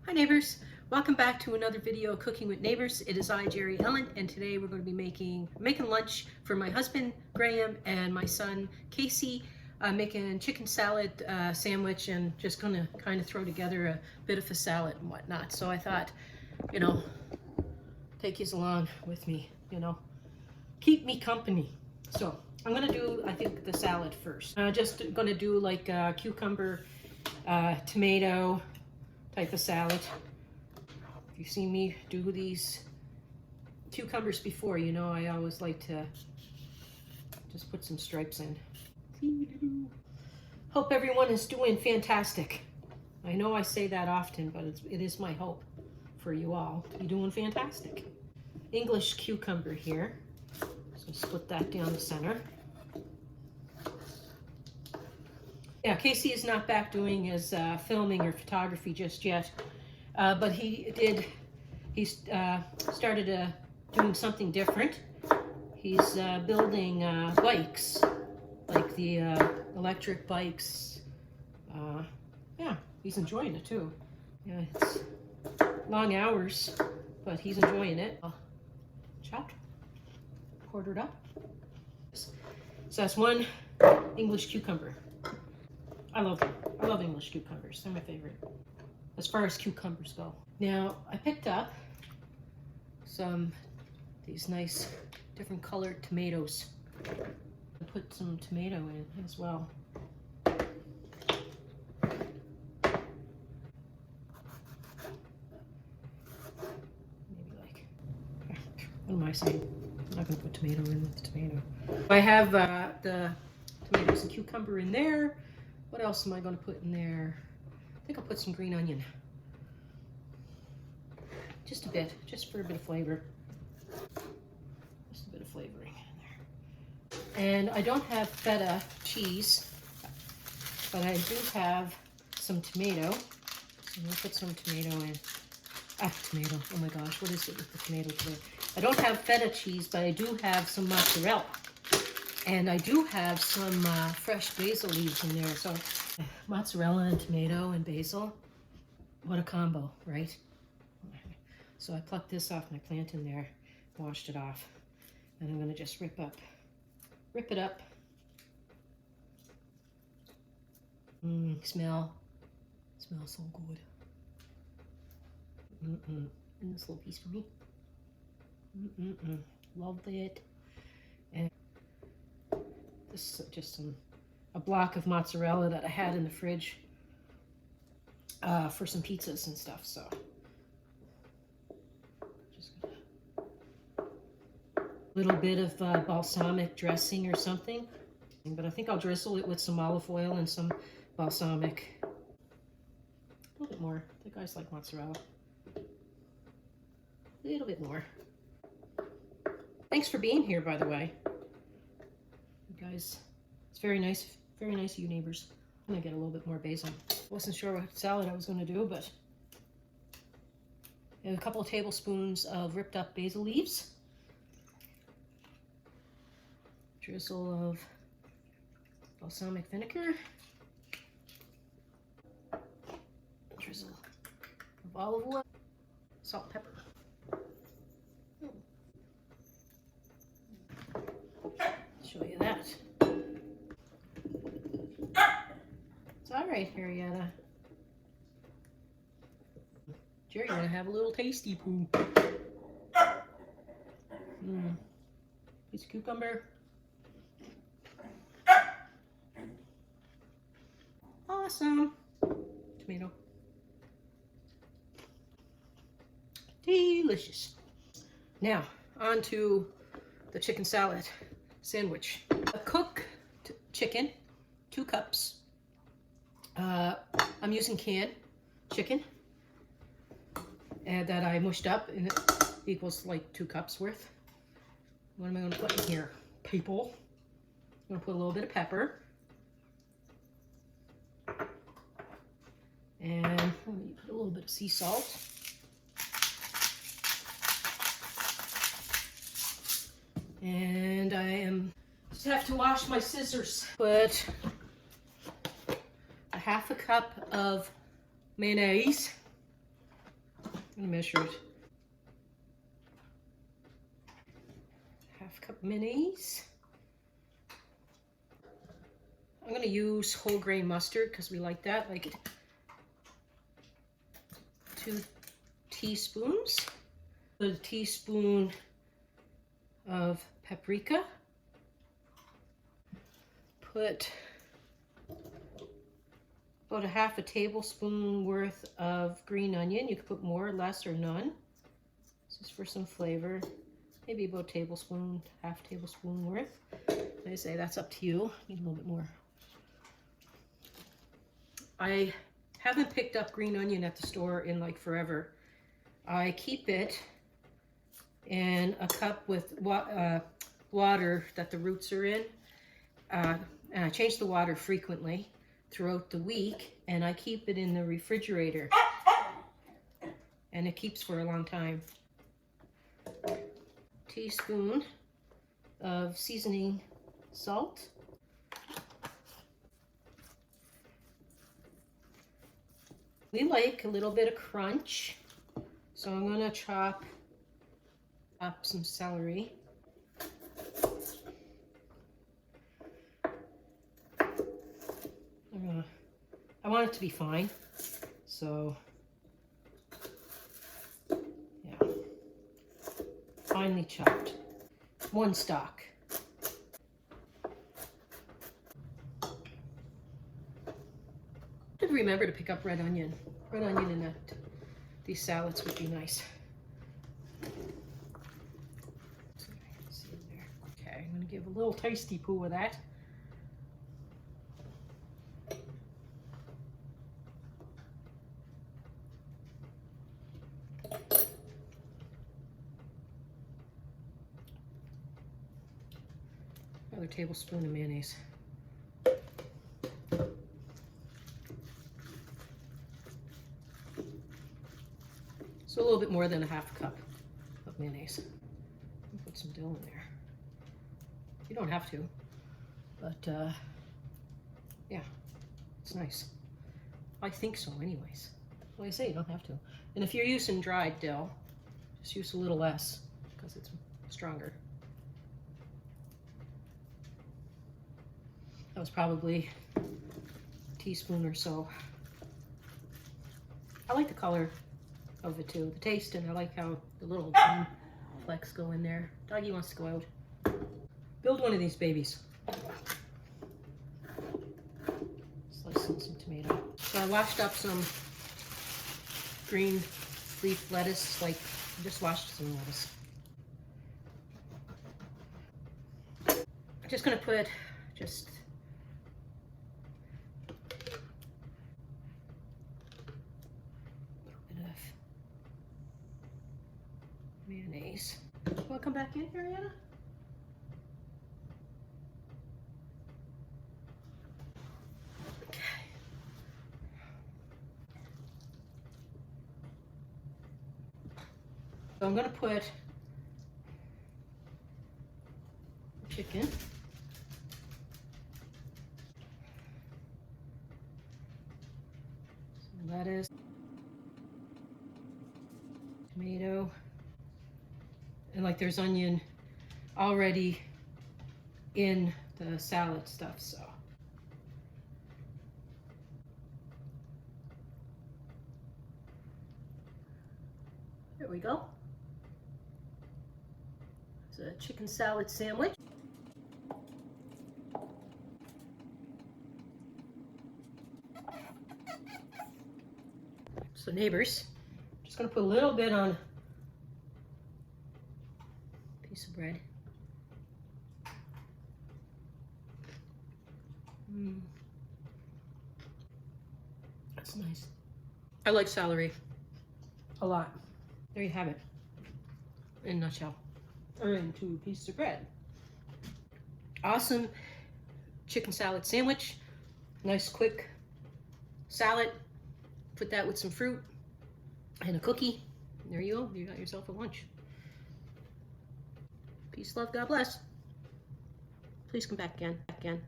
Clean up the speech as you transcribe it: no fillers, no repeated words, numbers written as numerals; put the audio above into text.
Hi neighbors, welcome back to another video of Cooking with Neighbors. It is I, Jerri-ellen, and today we're going to be making lunch for my husband Graham and my son Casey. Making chicken salad sandwich and just going to kind of throw together a bit of a salad and whatnot. So I thought, take yous along with me, keep me company. So I'm going to do, I think, the salad first. Just going to do like a cucumber, tomato type of salad. If you've seen me do these cucumbers before, you know I always like to just put some stripes in. Hope everyone is doing fantastic. I know I say that often, but it is my hope for you all to be doing fantastic. English cucumber here. So split that down the center. Yeah, Casey is not back doing his filming or photography just yet, but he started doing something different. He's building bikes, like the electric bikes. Yeah, he's enjoying it too. Yeah, it's long hours, but he's enjoying it. Chopped, quartered up. So that's one English cucumber. I love them. I love English cucumbers. They're my favorite as far as cucumbers go. Now, I picked up these nice different colored tomatoes. I put some tomato in as well. Maybe like, what am I saying? I'm not going to put tomato in with the tomato. I have the tomatoes and cucumber in there. What else am I going to put in there? I think I'll put some green onion. Just a bit, just for a bit of flavor. Just a bit of flavoring in there. And I don't have feta cheese, but I do have some tomato. So I'm going to put some tomato in. Tomato. Oh my gosh, what is it with the tomato today? I don't have feta cheese, but I do have some mozzarella. And I do have some fresh basil leaves in there. So mozzarella and tomato and basil. What a combo, right? So I plucked this off my plant in there, washed it off. And I'm going to just rip it up. Smells so good. And this little piece for me. Love it. And this is just a block of mozzarella that I had in the fridge for some pizzas and stuff. So just a little bit of balsamic dressing or something. But I think I'll drizzle it with some olive oil and some balsamic. A little bit more. The guys like mozzarella. A little bit more. Thanks for being here, by the way. You guys, it's very nice of you neighbors. I'm gonna get a little bit more basil. Wasn't sure what salad I was gonna do, but a couple of tablespoons of ripped up basil leaves. Drizzle of balsamic vinegar. Drizzle of olive oil. Salt and pepper. Show you that. It's all right, Jerri-ellen. Jerry, gonna have a little tasty poo. Piece of cucumber. Awesome. Tomato. Delicious. Now, on to the chicken salad sandwich. A cooked chicken, 2 cups. I'm using canned chicken and that I mushed up, and it equals like 2 cups worth. What am I going to put in here, people? I'm going to put a little bit of pepper. And let me put a little bit of sea salt. And I just have to wash my scissors. Put a 1/2 cup of mayonnaise. measured. Half cup mayonnaise. I'm going to use whole grain mustard because we like that. Like 2 teaspoons. A teaspoon of paprika. Put about a half a tablespoon worth of green onion. You could put more, less, or none. This is for some flavor. Maybe about a tablespoon, half tablespoon worth. Like I say, that's up to you. Need a little bit more. I haven't picked up green onion at the store in like forever. I keep it in a cup with water that the roots are in. And I change the water frequently throughout the week, and I keep it in the refrigerator. And it keeps for a long time. Teaspoon of seasoning salt. We like a little bit of crunch, so I'm going to chop up some celery. I want it to be fine, so yeah, finely chopped. 1 stalk. Did remember to pick up red onion. Red onion in these salads would be nice. Okay, I'm going to give a little tasty poo of that. Another tablespoon of mayonnaise. So a little bit more than a half cup of mayonnaise. Put some dill in there. You don't have to, but yeah, it's nice. I think so anyways. Well, I say you don't have to. And if you're using dried dill, just use a little less because it's stronger. That was probably a teaspoon or so. I like the color of it too, the taste, and I like how the little green flecks go in there. Doggy wants to go out. Build one of these babies. Slice in some tomato. So I washed up some green leaf lettuce, like I just washed some lettuce. I'm just gonna put just mayonnaise. Want to come back in, Jerri-ellen? Okay. So I'm going to put chicken. Some lettuce. Tomato. And like there's onion already in the salad stuff, so. There we go. It's a chicken salad sandwich. So Neighbours, just gonna put a little bit on piece of bread. That's nice. I like celery a lot. There you have it, in a nutshell, or in 2 pieces of bread. Awesome chicken salad sandwich. Nice quick salad. Put that with some fruit and a cookie. There you go. You got yourself a lunch. Peace, love, God bless. Please come back again.